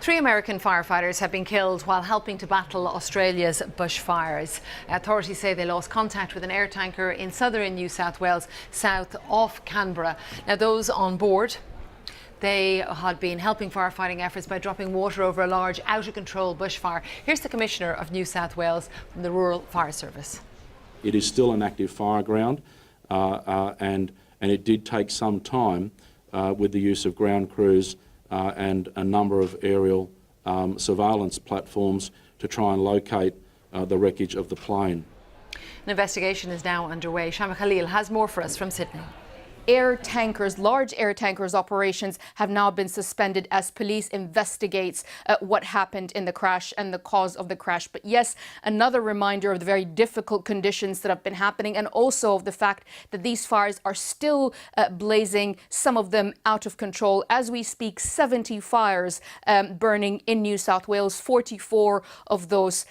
3 American firefighters have been killed while helping to battle Australia's bushfires. Authorities say they lost contact with an air tanker in southern New South Wales, south of Canberra. Now, those on board, they had been helping firefighting efforts by dropping water over a large, out-of-control bushfire. Here's the Commissioner of New South Wales from the Rural Fire Service. It is still an active fire ground, and it did take some time with the use of ground crews and a number of aerial surveillance platforms to try and locate the wreckage of the plane. An investigation is now underway. Shama Khalil has more for us from Sydney. Large air tankers operations have now been suspended as police investigates what happened in the crash and the cause of the crash. But yes, another reminder of the very difficult conditions that have been happening, and also of the fact that these fires are still blazing, some of them out of control. As we speak, 70 fires burning in New South Wales. 44 of those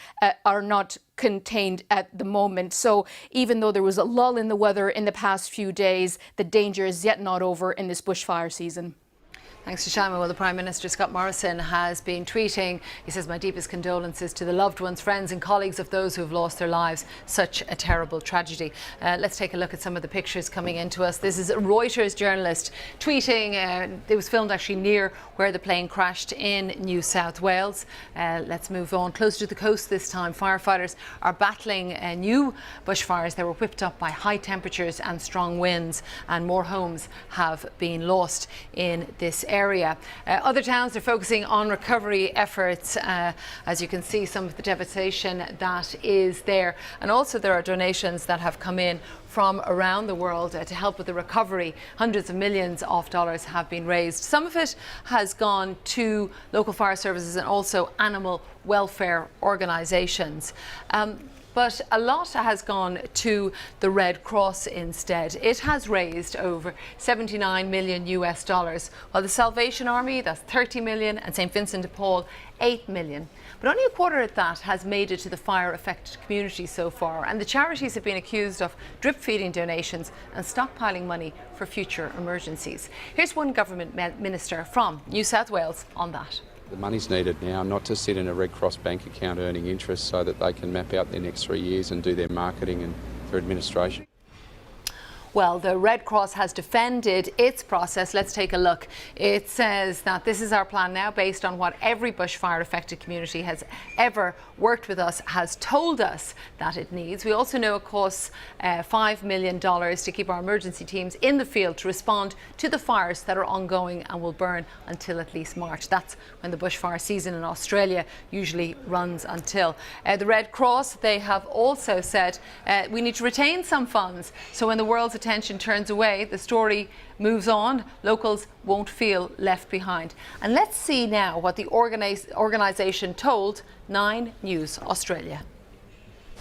are not contained at the moment. So even though there was a lull in the weather in the past few days, the danger is yet not over in this bushfire season. Thanks to Shama. Well, the Prime Minister, Scott Morrison, has been tweeting. He says, "My deepest condolences to the loved ones, friends and colleagues of those who have lost their lives. Such a terrible tragedy." Let's take a look at some of the pictures coming into us. This is a Reuters journalist tweeting. It was filmed actually near where the plane crashed in New South Wales. Let's move on. Closer to the coast this time, firefighters are battling new bushfires. They were whipped up by high temperatures and strong winds, and more homes have been lost in this area. Other towns are focusing on recovery efforts. As you can see, some of the devastation that is there. And also there are donations that have come in from around the world to help with the recovery. Hundreds of millions of dollars have been raised. Some of it has gone to local fire services and also animal welfare organisations. But a lot has gone to the Red Cross instead. It has raised over $79 million US, while the Salvation Army, that's 30 million, and St. Vincent de Paul, 8 million. But only a quarter of that has made it to the fire-affected community so far, and the charities have been accused of drip-feeding donations and stockpiling money for future emergencies. Here's one government minister from New South Wales on that. The money's needed now, not to sit in a Red Cross bank account earning interest, so that they can map out their next 3 years and do their marketing and their administration. Well, the Red Cross has defended its process. Let's take a look. It says that this is our plan now based on what every bushfire affected community has ever worked with us has told us that it needs. We also know it costs $5 million to keep our emergency teams in the field to respond to the fires that are ongoing and will burn until at least March. That's when the bushfire season in Australia usually runs until. The Red Cross, they have also said we need to retain some funds, so when the world's attention turns away, the story moves on. Locals won't feel left behind. And let's see now what the organisation told 9 News Australia.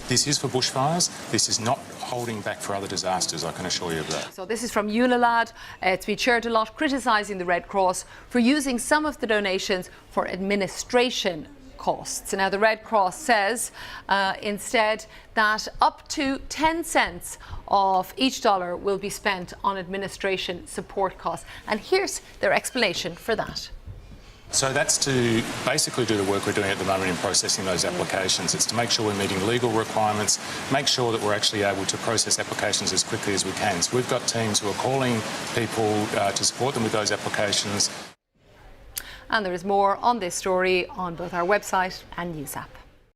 This is for bushfires. This is not holding back for other disasters, I can assure you of that. So this is from Unilad. It's been shared a lot, criticising the Red Cross for using some of the donations for administration costs. Now, the Red Cross says instead that up to 10 cents of each dollar will be spent on administration support costs. And here's their explanation for that. So that's to basically do the work we're doing at the moment in processing those applications. It's to make sure we're meeting legal requirements, make sure that we're actually able to process applications as quickly as we can. So we've got teams who are calling people to support them with those applications. And there is more on this story on both our website and News app.